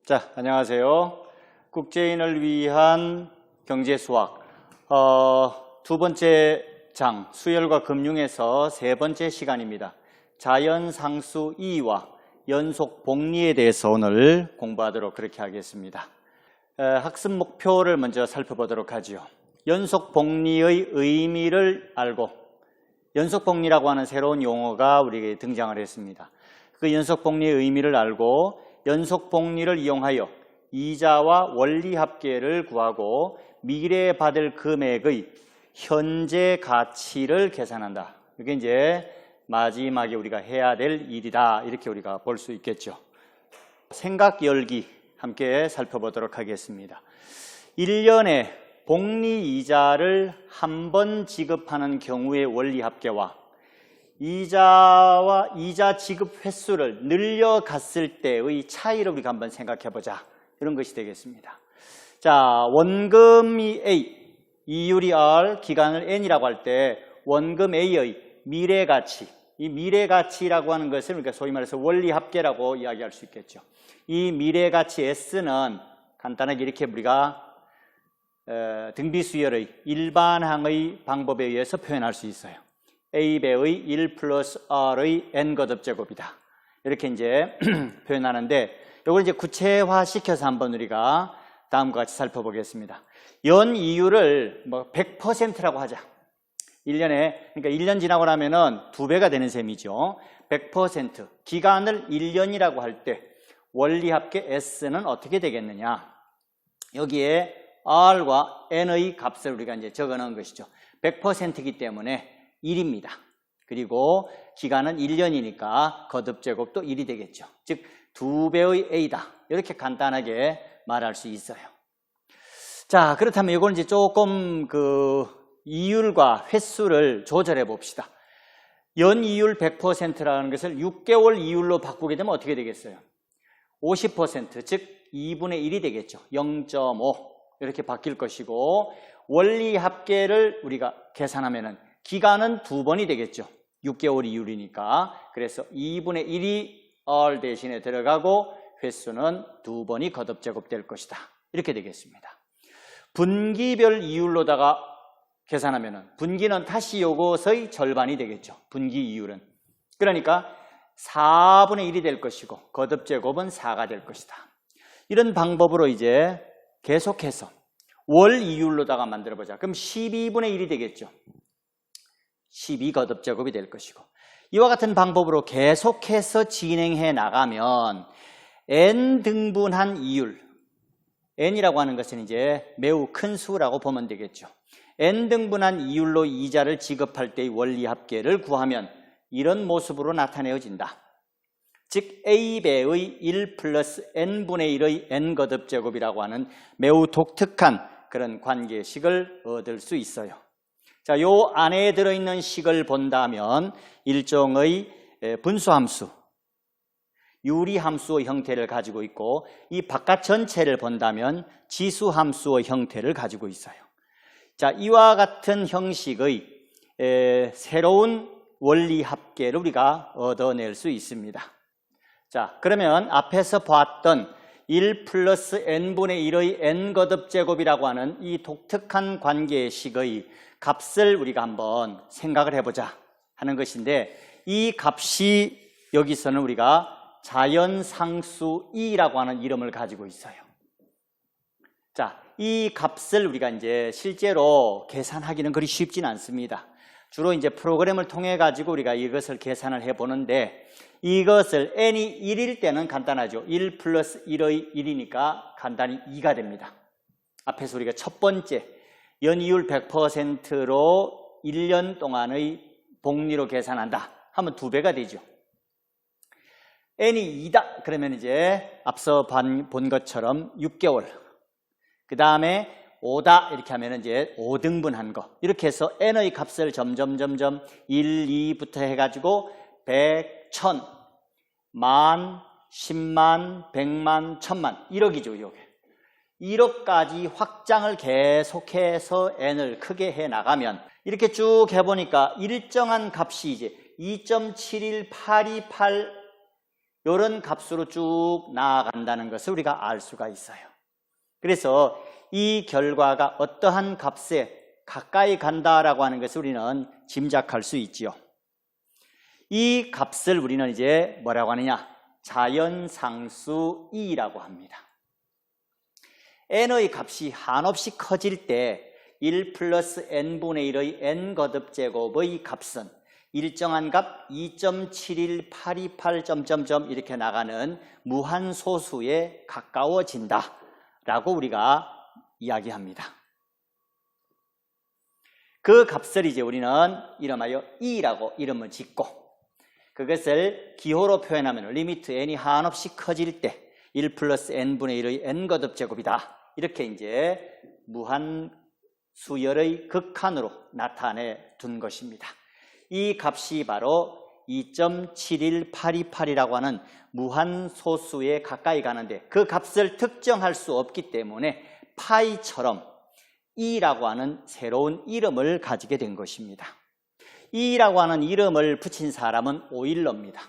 자, 안녕하세요. 국제인을 위한 경제수학 두 번째 장 수열과 금융에서 세 번째 시간입니다. 자연상수 이와 연속복리에 대해서 오늘 공부하도록 그렇게 하겠습니다. 학습 목표를 먼저 살펴보도록 하죠. 연속복리의 의미를 알고 연속복리라고 하는 새로운 용어가 우리에게 등장을 했습니다. 그 연속복리의 의미를 알고 연속복리를 이용하여 이자와 원리합계를 구하고 미래에 받을 금액의 현재 가치를 계산한다. 이게 이제 마지막에 우리가 해야 될 일이다. 이렇게 우리가 볼 수 있겠죠. 생각 열기 함께 살펴보도록 하겠습니다. 1년에 복리 이자를 한 번 지급하는 경우의 원리합계와 이자 지급 횟수를 늘려갔을 때의 차이를 우리가 한번 생각해 보자. 이런 것이 되겠습니다. 자, 원금이 A, 이율이 R, 기간을 N이라고 할 때 원금 A의 미래가치, 이 미래가치라고 하는 것을 우리가 소위 말해서 원리합계라고 이야기할 수 있겠죠. 이 미래가치 S는 간단하게 이렇게 우리가 등비수열의 일반항의 방법에 의해서 표현할 수 있어요. A배의 1 플러스 R의 N거듭제곱이다. 이렇게 이제 표현하는데, 이걸 이제 구체화시켜서 한번 우리가 다음과 같이 살펴보겠습니다. 연 이율을 100%라고 하자. 1년에, 그러니까 1년 지나고 나면은 2배가 되는 셈이죠. 100%. 기간을 1년이라고 할 때, 원리합계 S는 어떻게 되겠느냐. 여기에 R과 N의 값을 우리가 이제 적어 놓은 것이죠. 100%이기 때문에 1입니다. 그리고 기간은 1년이니까 거듭제곱도 1이 되겠죠. 즉 2배의 A다. 이렇게 간단하게 말할 수 있어요. 자, 그렇다면 이걸 이제 조금 이율과 횟수를 조절해 봅시다. 연 이율 100%라는 것을 6개월 이율로 바꾸게 되면 어떻게 되겠어요? 50%, 즉 2분의 1이 되겠죠. 0.5 이렇게 바뀔 것이고, 원리합계를 우리가 계산하면은 기간은 2번이 되겠죠. 6개월 이율이니까. 그래서 2분의 1이 R 대신에 들어가고 횟수는 2번이 거듭제곱 될 것이다. 이렇게 되겠습니다. 분기별 이율로다가 계산하면은 분기는 다시 요것의 절반이 되겠죠. 분기 이율은. 그러니까 4분의 1이 될 것이고 거듭제곱은 4가 될 것이다. 이런 방법으로 이제 계속해서 월 이율로다가 만들어 보자. 그럼 12분의 1이 되겠죠. 12 거듭제곱이 될 것이고, 이와 같은 방법으로 계속해서 진행해 나가면 n 등분한 이율, n이라고 하는 것은 이제 매우 큰 수라고 보면 되겠죠. n 등분한 이율로 이자를 지급할 때의 원리합계를 구하면 이런 모습으로 나타내어진다. 즉 A배의 1 플러스 n분의 1의 n 거듭제곱이라고 하는 매우 독특한 그런 관계식을 얻을 수 있어요. 자, 요 안에 들어있는 식을 본다면 일종의 분수함수, 유리함수의 형태를 가지고 있고, 이 바깥 전체를 본다면 지수함수의 형태를 가지고 있어요. 자, 이와 같은 형식의 새로운 원리합계를 우리가 얻어낼 수 있습니다. 자, 그러면 앞에서 봤던 1 플러스 n분의 1의 n거듭제곱이라고 하는 이 독특한 관계식의 값을 우리가 한번 생각을 해보자 하는 것인데, 이 값이 여기서는 우리가 자연상수 E라고 하는 이름을 가지고 있어요. 자, 이 값을 우리가 이제 실제로 계산하기는 그리 쉽진 않습니다. 주로 이제 프로그램을 통해 가지고 우리가 이것을 계산을 해보는데, 이것을 n이 1일 때는 간단하죠. 1 플러스 1의 1이니까 간단히 2가 됩니다. 앞에서 우리가 첫 번째 연이율 100%로 1년 동안의 복리로 계산한다 하면 2배가 되죠. n이 2다 그러면 이제 앞서 본 것처럼 6개월, 그 다음에 5다 이렇게 하면 이제 5등분한 거, 이렇게 해서 n의 값을 점점 1, 2부터 해가지고 100, 1000, 만, 10만, 100만, 1000만, 1억이죠. 이게 1억까지 확장을 계속해서 n을 크게 해 나가면, 이렇게 쭉 해보니까 일정한 값이 이제 2.71828 이런 값으로 쭉 나아간다는 것을 우리가 알 수가 있어요. 그래서 이 결과가 어떠한 값에 가까이 간다라고 하는 것을 우리는 짐작할 수 있지요. 이 값을 우리는 이제 뭐라고 하느냐? 자연상수 E라고 합니다. n의 값이 한없이 커질 때 1 플러스 n분의 1의 n거듭제곱의 값은 일정한 값 2.71828 이렇게 나가는 무한소수에 가까워진다 라고 우리가 이야기합니다. 그 값을 이제 우리는 이름하여 E라고 이름을 짓고 그것을 기호로 표현하면 리미트 n이 한없이 커질 때 1 플러스 n분의 1의 n거듭제곱이다. 이렇게 이제 무한수열의 극한으로 나타내 둔 것입니다. 이 값이 바로 2.71828이라고 하는 무한소수에 가까이 가는데 그 값을 특정할 수 없기 때문에 파이처럼 E라고 하는 새로운 이름을 가지게 된 것입니다. E라고 하는 이름을 붙인 사람은 오일러입니다.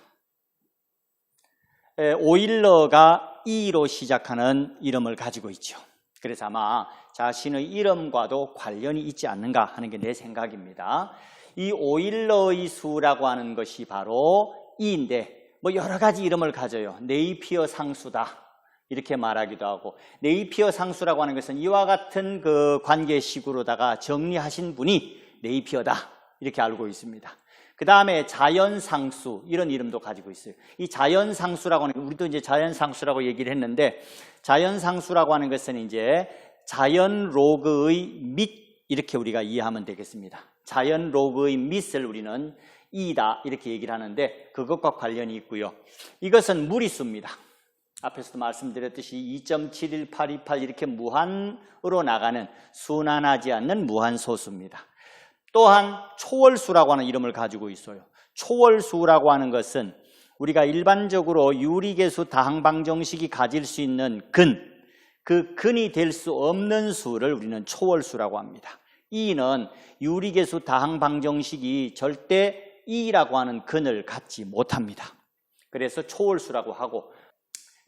오일러가 E로 시작하는 이름을 가지고 있죠. 그래서 아마 자신의 이름과도 관련이 있지 않는가 하는 게 내 생각입니다. 이 오일러의 수라고 하는 것이 바로 E인데 뭐 여러 가지 이름을 가져요. 네이피어 상수다 이렇게 말하기도 하고, 네이피어 상수라고 하는 것은 이와 같은 그 관계식으로다가 정리하신 분이 네이피어다 이렇게 알고 있습니다. 그 다음에 자연상수 이런 이름도 가지고 있어요. 이 자연상수라고 하는, 우리도 이제 자연상수라고 얘기를 했는데, 자연상수라고 하는 것은 이제 자연로그의 밑 이렇게 우리가 이해하면 되겠습니다. 자연로그의 밑을 우리는 E다 이렇게 얘기를 하는데 그것과 관련이 있고요. 이것은 무리수입니다. 앞에서도 말씀드렸듯이 2.71828 이렇게 무한으로 나가는 순환하지 않는 무한소수입니다. 또한 초월수라고 하는 이름을 가지고 있어요. 초월수라고 하는 것은 우리가 일반적으로 유리계수 다항방정식이 가질 수 있는 그 근이 될 수 없는 수를 우리는 초월수라고 합니다. E는 유리계수 다항방정식이 절대 E라고 하는 근을 갖지 못합니다. 그래서 초월수라고 하고,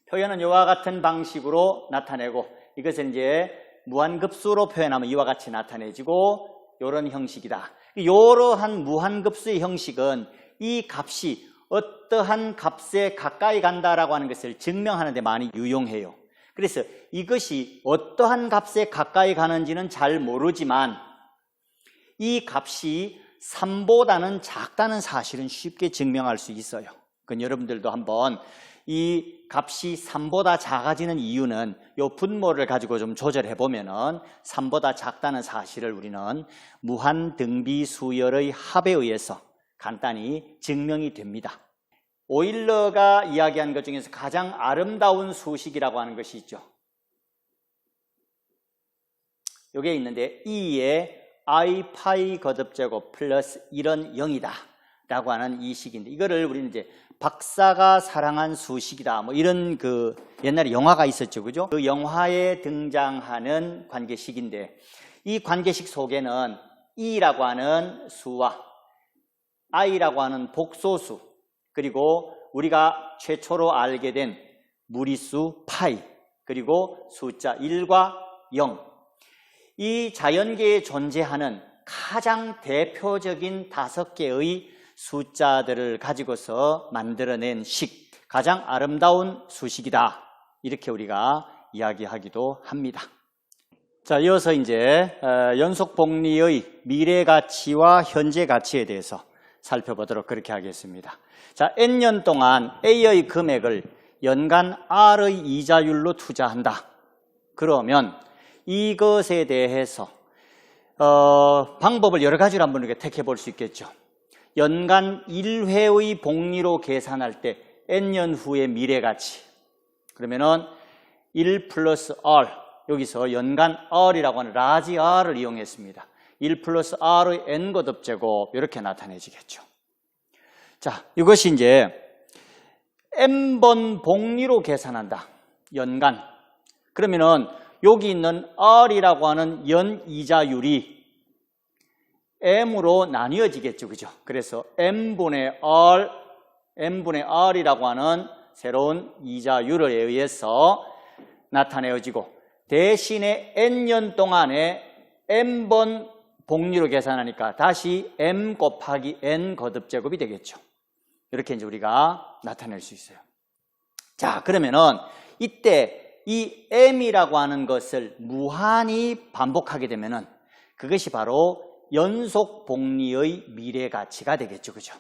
표현은 이와 같은 방식으로 나타내고, 이것은 이제 무한급수로 표현하면 이와 같이 나타내지고 이런 형식이다. 이러한 무한급수의 형식은 이 값이 어떠한 값에 가까이 간다라고 하는 것을 증명하는 데 많이 유용해요. 그래서 이것이 어떠한 값에 가까이 가는지는 잘 모르지만 이 값이 3보다는 작다는 사실은 쉽게 증명할 수 있어요. 그건 여러분들도 한번 이 값이 3보다 작아지는 이유는 이 분모를 가지고 좀 조절해 보면은 3보다 작다는 사실을 우리는 무한등비 수열의 합에 의해서 간단히 증명이 됩니다. 오일러가 이야기한 것 중에서 가장 아름다운 수식이라고 하는 것이 있죠. 이게 있는데 E의 I 파이 거듭제곱 플러스 1은 0이다 라고 하는 이 식인데, 이거를 우리는 이제 박사가 사랑한 수식이다 뭐 이런 그 옛날에 영화가 있었죠, 그죠? 그 영화에 등장하는 관계식인데, 이 관계식 속에는 E라고 하는 수와 I라고 하는 복소수, 그리고 우리가 최초로 알게 된 무리수 파이, 그리고 숫자 1과 0, 이 자연계에 존재하는 가장 대표적인 5개의 숫자들을 가지고서 만들어낸 식, 가장 아름다운 수식이다 이렇게 우리가 이야기하기도 합니다. 자, 이어서 이제 연속복리의 미래가치와 현재가치에 대해서 살펴보도록 그렇게 하겠습니다. 자, N년 동안 A의 금액을 연간 R의 이자율로 투자한다. 그러면 이것에 대해서 방법을 여러 가지로 한번 이렇게 택해 볼 수 있겠죠. 연간 1회의 복리로 계산할 때 N년 후의 미래가치, 그러면은 1 플러스 R, 여기서 연간 R이라고 하는 라지 R을 이용했습니다. 1 플러스 R의 N거듭제곱 이렇게 나타내지겠죠. 자, 이것이 이제 N번 복리로 계산한다. 연간. 그러면은 여기 있는 R이라고 하는 연이자율이 M으로 나뉘어지겠죠, 그죠? 그래서 M분의 R이라고 하는 새로운 이자율에 의해서 나타내어지고 대신에 n년 동안에 n번 복리로 계산하니까 다시 m 곱하기 n 거듭제곱이 되겠죠. 이렇게 이제 우리가 나타낼 수 있어요. 자, 그러면은 이때 이 m이라고 하는 것을 무한히 반복하게 되면은 그것이 바로 연속 복리의 미래가치가 되겠죠. 그죠?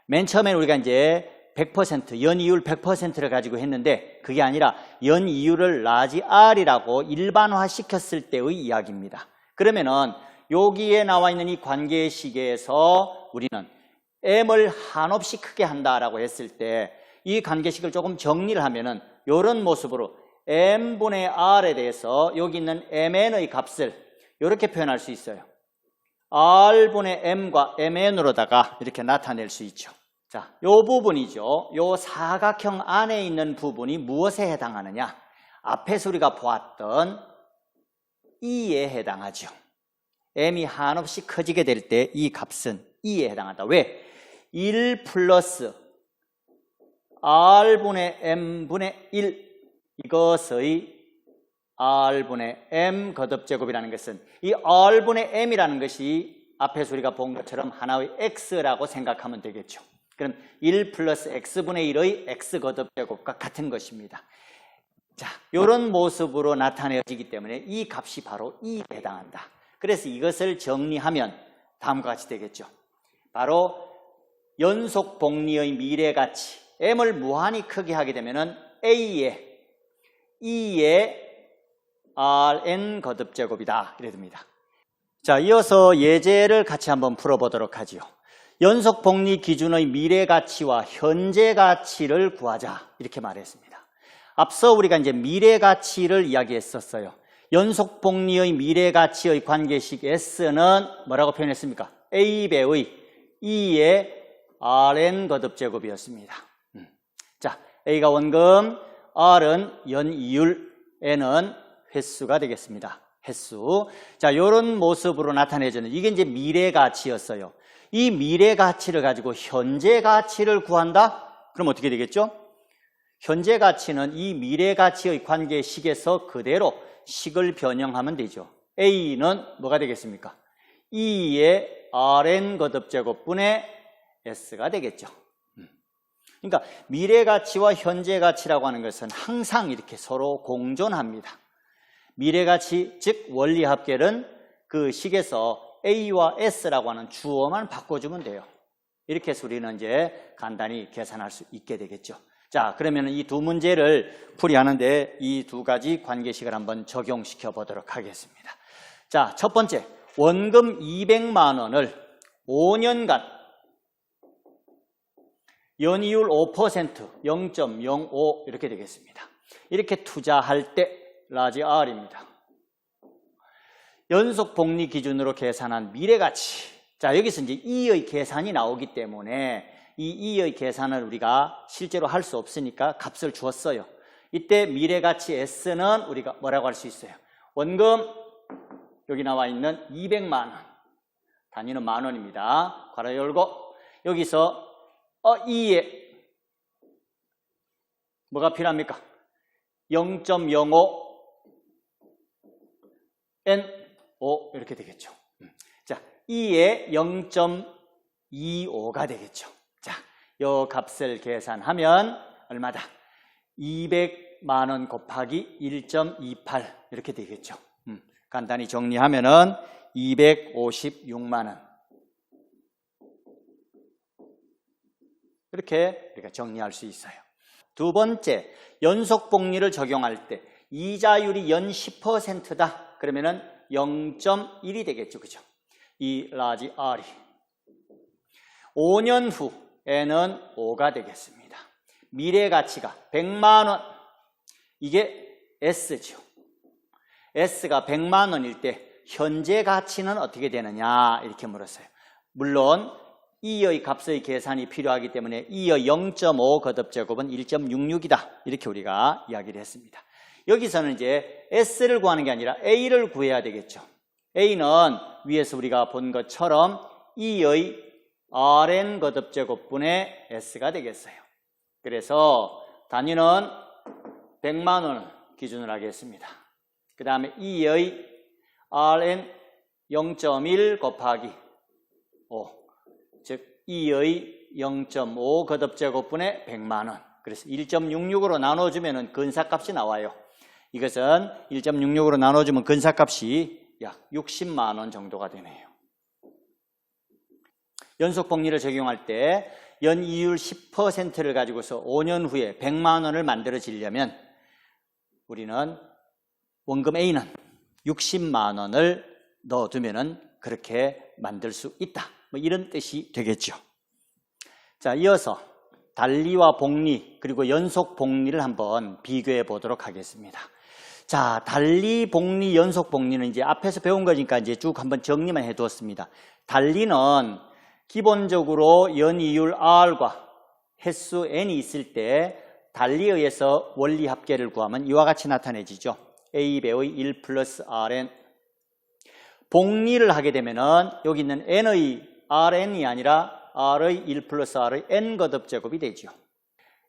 맨 처음에 우리가 이제 100%, 연이율 100%를 가지고 했는데 그게 아니라 연이율을 라지 R이라고 일반화 시켰을 때의 이야기입니다. 그러면은 여기에 나와 있는 이 관계식에서 우리는 m을 한없이 크게 한다라고 했을 때 이 관계식을 조금 정리를 하면은 이런 모습으로 m분의 r에 대해서 여기 있는 mn의 값을 이렇게 표현할 수 있어요. r분의 m과 mn으로다가 이렇게 나타낼 수 있죠. 자, 요 부분이죠. 요 사각형 안에 있는 부분이 무엇에 해당하느냐? 앞에서 우리가 보았던 E에 해당하죠. m이 한없이 커지게 될 때 이 값은 E에 해당한다. 왜? 1 플러스 R분의 M분의 1 이것의 R분의 M 거듭제곱이라는 것은 이 R분의 M이라는 것이 앞에서 우리가 본 것처럼 하나의 X라고 생각하면 되겠죠. 그럼 1 플러스 X분의 1의 X 거듭제곱과 같은 것입니다. 자, 이런 모습으로 나타내어지기 때문에 이 값이 바로 E에 해당한다. 그래서 이것을 정리하면 다음과 같이 되겠죠. 바로 연속 복리의 미래가치 m을 무한히 크게 하게 되면은 a의 e의 rn 거듭제곱이다 이래 됩니다. 자, 이어서 예제를 같이 한번 풀어보도록 하지요. 연속 복리 기준의 미래가치와 현재가치를 구하자 이렇게 말했습니다. 앞서 우리가 이제 미래가치를 이야기했었어요. 연속 복리의 미래가치의 관계식 S는 뭐라고 표현했습니까? A배의 E의 Rn 거듭제곱이었습니다. 자, A가 원금, R은 연이율, N은 횟수가 되겠습니다. 횟수. 자, 이런 모습으로 나타내지는 이게 이제 미래가치였어요. 이 미래가치를 가지고 현재가치를 구한다? 그럼 어떻게 되겠죠? 현재가치는 이 미래가치의 관계식에서 그대로 식을 변형하면 되죠. A는 뭐가 되겠습니까? E의 Rn 거듭제곱분의 S가 되겠죠. 그러니까 미래가치와 현재가치라고 하는 것은 항상 이렇게 서로 공존합니다. 미래가치, 즉 원리합계는 그 식에서 A와 S라고 하는 주어만 바꿔주면 돼요. 이렇게 해서 우리는 이제 간단히 계산할 수 있게 되겠죠. 자, 그러면 이 두 문제를 풀이하는데 이 두 가지 관계식을 한번 적용시켜 보도록 하겠습니다. 자, 첫 번째, 원금 200만 원을 5년간 연이율 5%, 0.05 이렇게 되겠습니다. 이렇게 투자할 때 라지 R입니다. 연속 복리 기준으로 계산한 미래가치. 자, 여기서 이제 E의 계산이 나오기 때문에 이 E의 계산을 우리가 실제로 할 수 없으니까 값을 주었어요. 이때 미래가치 S는 우리가 뭐라고 할 수 있어요? 원금 여기 나와 있는 200만 원. 단위는 만 원입니다. 괄호 열고 여기서 E에 뭐가 필요합니까? 0.05 N5 이렇게 되겠죠. 자, E에 0.25가 되겠죠. 자, 요 값을 계산하면 얼마다? 200만 원 곱하기 1.28 이렇게 되겠죠. 간단히 정리하면은 256만 원. 이렇게 우리가 정리할 수 있어요. 두 번째, 연속 복리를 적용할 때 이자율이 연 10%다. 그러면은 0.1이 되겠죠. 그죠? 이 라지 R이 5년 후 N은 5가 되겠습니다. 미래가치가 100만 원. 이게 S죠. S가 100만 원일 때 현재 가치는 어떻게 되느냐 이렇게 물었어요. 물론 E의 값의 계산이 필요하기 때문에 E의 0.5 거듭제곱은 1.66이다. 이렇게 우리가 이야기를 했습니다. 여기서는 이제 S를 구하는 게 아니라 A를 구해야 되겠죠. A는 위에서 우리가 본 것처럼 E의 Rn 거듭제곱분의 S가 되겠어요. 그래서 단위는 100만 원을 기준으로 하겠습니다. 그 다음에 E의 Rn 0.1 곱하기 5, 즉 E의 0.5 거듭제곱분의 100만 원. 그래서 1.66으로 나눠주면 근사값이 나와요. 이것은 1.66으로 나눠주면 근사값이 약 60만 원 정도가 되네요. 연속복리를 적용할 때 연이율 10%를 가지고서 5년 후에 100만 원을 만들어지려면 우리는 원금 A는 60만 원을 넣어두면 그렇게 만들 수 있다. 뭐 이런 뜻이 되겠죠. 자, 이어서 달리와 복리 그리고 연속 복리를 한번 비교해 보도록 하겠습니다. 자, 달리, 복리, 연속 복리는 이제 앞에서 배운 거니까 이제 쭉 한번 정리만 해 두었습니다. 달리는 기본적으로 연이율 R과 횟수 N이 있을 때 달리에 의해서 원리 합계를 구하면 이와 같이 나타내지죠. A배의 1 플러스 Rn. 복리를 하게 되면은 여기 있는 N의 Rn이 아니라 R의 1 플러스 R의 N 거듭제곱이 되죠.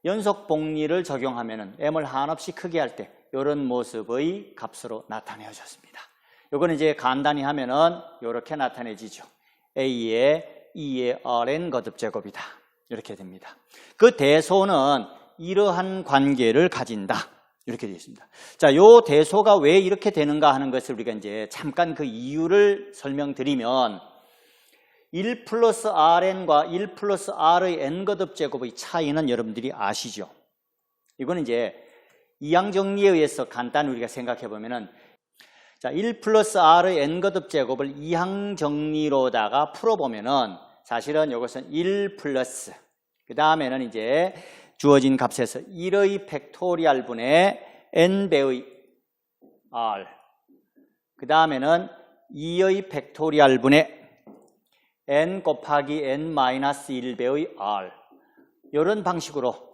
연속 복리를 적용하면은 M을 한없이 크게 할 때 이런 모습의 값으로 나타내어졌습니다. 요거는 이제 간단히 하면은 이렇게 나타내지죠. A의 2의 Rn 거듭제곱이다. 이렇게 됩니다. 그 대소는 이러한 관계를 가진다. 이렇게 되어 있습니다. 자, 요 대소가 왜 이렇게 되는가 하는 것을 우리가 이제 잠깐 그 이유를 설명드리면 1 플러스 Rn과 1 플러스 R의 N거듭제곱의 차이는 여러분들이 아시죠? 이거는 이제 이항정리에 의해서 간단히 우리가 생각해 보면은 자, 1 플러스 R의 N거듭제곱을 이항정리로다가 풀어보면은 사실은 이것은 1 플러스 그 다음에는 이제 주어진 값에서 1의 팩토리알 분의 N배의 R 그 다음에는 2의 팩토리알 분의 N 곱하기 N-1배의 R 이런 방식으로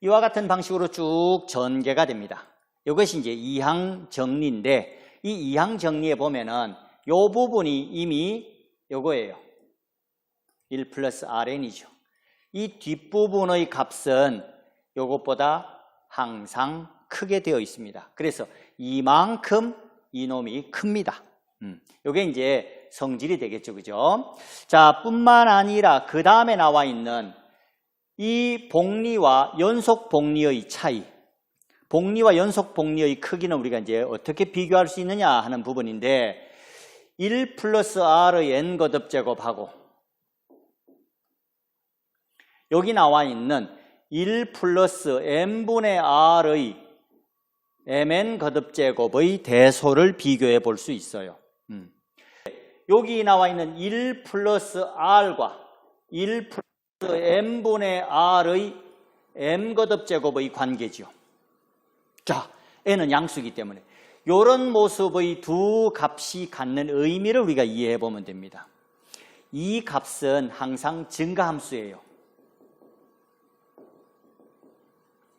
이와 같은 방식으로 쭉 전개가 됩니다. 이것이 이제 이항정리인데 이 이항정리에 보면은 이 부분이 이미 요거예요. 1 플러스 Rn이죠. 이 뒷부분의 값은 요것보다 항상 크게 되어 있습니다. 그래서 이만큼 이놈이 큽니다. 요게 이제 성질이 되겠죠. 그죠? 자, 뿐만 아니라 그 다음에 나와 있는 이 복리와 연속 복리의 차이, 복리와 연속 복리의 크기는 우리가 이제 어떻게 비교할 수 있느냐 하는 부분인데 1 플러스 R의 N거듭제곱하고 여기 나와 있는 1 플러스 N분의 R의 Mn 거듭제곱의 대소를 비교해 볼 수 있어요. 여기 나와 있는 1 플러스 R과 1 플러스 N분의 R의 M 거듭제곱의 관계죠. 자, N은 양수이기 때문에 이런 모습의 두 값이 갖는 의미를 우리가 이해해 보면 됩니다. 이 값은 항상 증가함수예요.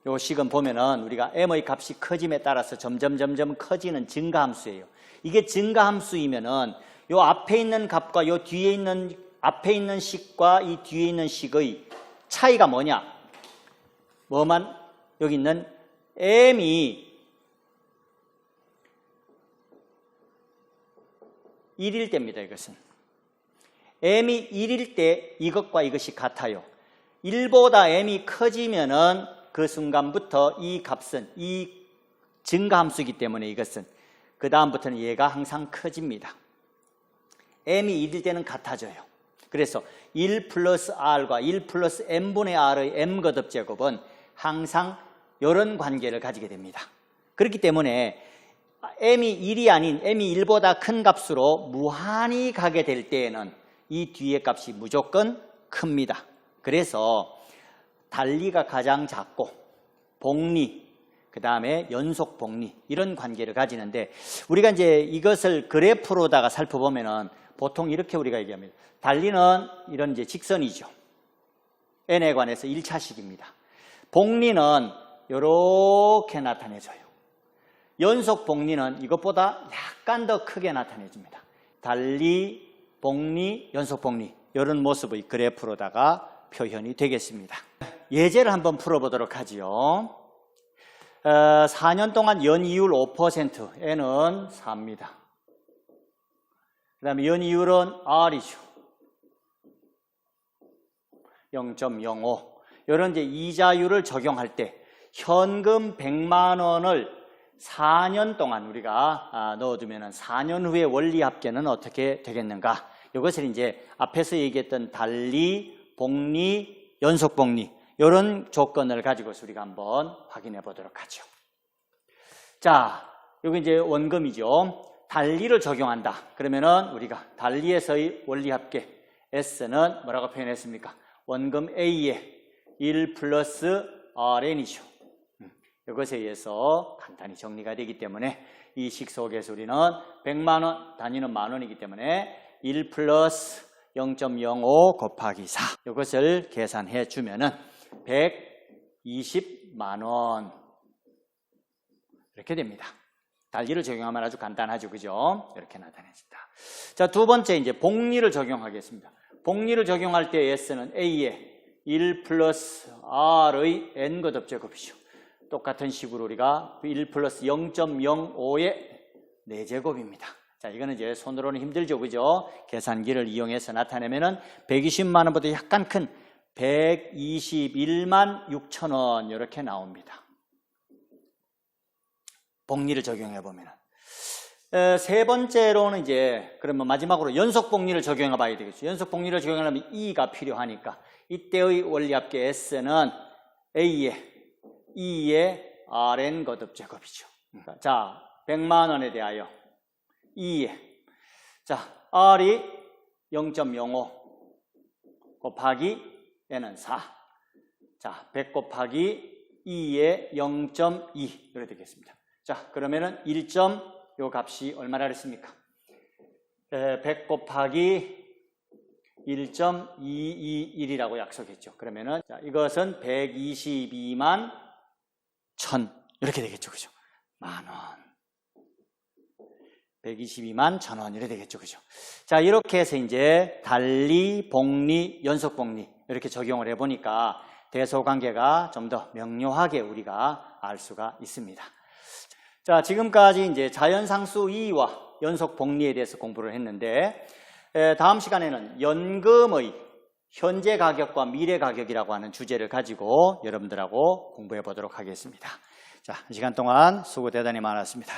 요 식은 보면은 우리가 M의 값이 커짐에 따라서 점점 커지는 증가함수예요. 이게 증가함수이면은 요 앞에 있는 값과 요 뒤에 있는 앞에 있는 식과 이 뒤에 있는 식의 차이가 뭐냐? 뭐만 여기 있는 M이 1일 때입니다. 이것은 M이 1일 때 이것과 이것이 같아요. 1보다 M이 커지면은 그 순간부터 이 값은 이 증가함수이기 때문에 이것은 그 다음부터는 얘가 항상 커집니다. M이 1일 때는 같아져요. 그래서 1 플러스 R과 1 플러스 N분의 R의 M 거듭제곱은 항상 이런 관계를 가지게 됩니다. 그렇기 때문에 M이 1이 아닌 M이 1보다 큰 값으로 무한히 가게 될 때에는 이 뒤의 값이 무조건 큽니다. 그래서 달리가 가장 작고 복리, 그 다음에 연속 복리 이런 관계를 가지는데 우리가 이제 이것을 그래프로다가 살펴보면은 보통 이렇게 우리가 얘기합니다. 달리는 이런 이제 직선이죠. n에 관해서 1차식입니다. 복리는 이렇게 나타내줘요. 연속 복리는 이것보다 약간 더 크게 나타내줍니다. 달리, 복리, 연속 복리 이런 모습의 그래프로다가 표현이 되겠습니다. 예제를 한번 풀어보도록 하지요. 4년 동안 연이율 5%, N은 4입니다. 그 다음에 연이율은 R이죠. 0.05. 이런 이제 이자율을 적용할 때 현금 100만 원을 4년 동안 우리가 넣어두면 4년 후에 원리합계는 어떻게 되겠는가? 이것을 이제 앞에서 얘기했던 달리, 복리, 연속복리 이런 조건을 가지고서 우리가 한번 확인해 보도록 하죠. 자, 여기 이제 원금이죠. 달리를 적용한다. 그러면은 우리가 달리에서의 원리합계 S는 뭐라고 표현했습니까? 원금 A에 1 플러스 RN이죠. 이것에 의해서 간단히 정리가 되기 때문에 이 식 속에서 우리는 100만 원, 단위는 만 원이기 때문에 1 플러스 0.05 곱하기 4 이것을 계산해 주면은 120만 원 이렇게 됩니다. 달리를 적용하면 아주 간단하죠. 그죠? 이렇게 나타내진다. 자, 두 번째 이제 복리를 적용하겠습니다. 복리를 적용할 때 S는 A에 1 플러스 R의 N거 제곱이죠. 똑같은 식으로 우리가 1 플러스 0.05의 4제곱입니다. 자, 이거는 이제 손으로는 힘들죠. 그죠? 계산기를 이용해서 나타내면은 120만 원보다 약간 큰 121만 6천 원 이렇게 나옵니다. 복리를 적용해 보면은. 세 번째로는 이제 그러면 마지막으로 연속 복리를 적용해 봐야 되겠죠. 연속 복리를 적용하려면 E가 필요하니까 이때의 원리합계 S는 A에 E의 Rn 거듭 제곱이죠. 자, 100만 원에 대하여 E에 자, R이 0.05 곱하기 N은 4. 자, 100 곱하기 E의 0.2 이렇게 되겠습니다. 자, 그러면은 1. 요 값이 얼마나 그랬습니까? 100 곱하기 1.221이라고 약속했죠. 그러면은 자, 이것은 122만 1000 이렇게 되겠죠. 그죠? 만 원. 122만 1000원 이렇게 되겠죠. 그죠? 자, 이렇게 해서 이제 달리, 복리, 연속 복리 이렇게 적용을 해 보니까 대소관계가 좀 더 명료하게 우리가 알 수가 있습니다. 자, 지금까지 이제 자연상수 이의와 연속 복리에 대해서 공부를 했는데 다음 시간에는 연금의 현재 가격과 미래 가격이라고 하는 주제를 가지고 여러분들하고 공부해 보도록 하겠습니다. 자, 이 시간 동안 수고 대단히 많았습니다.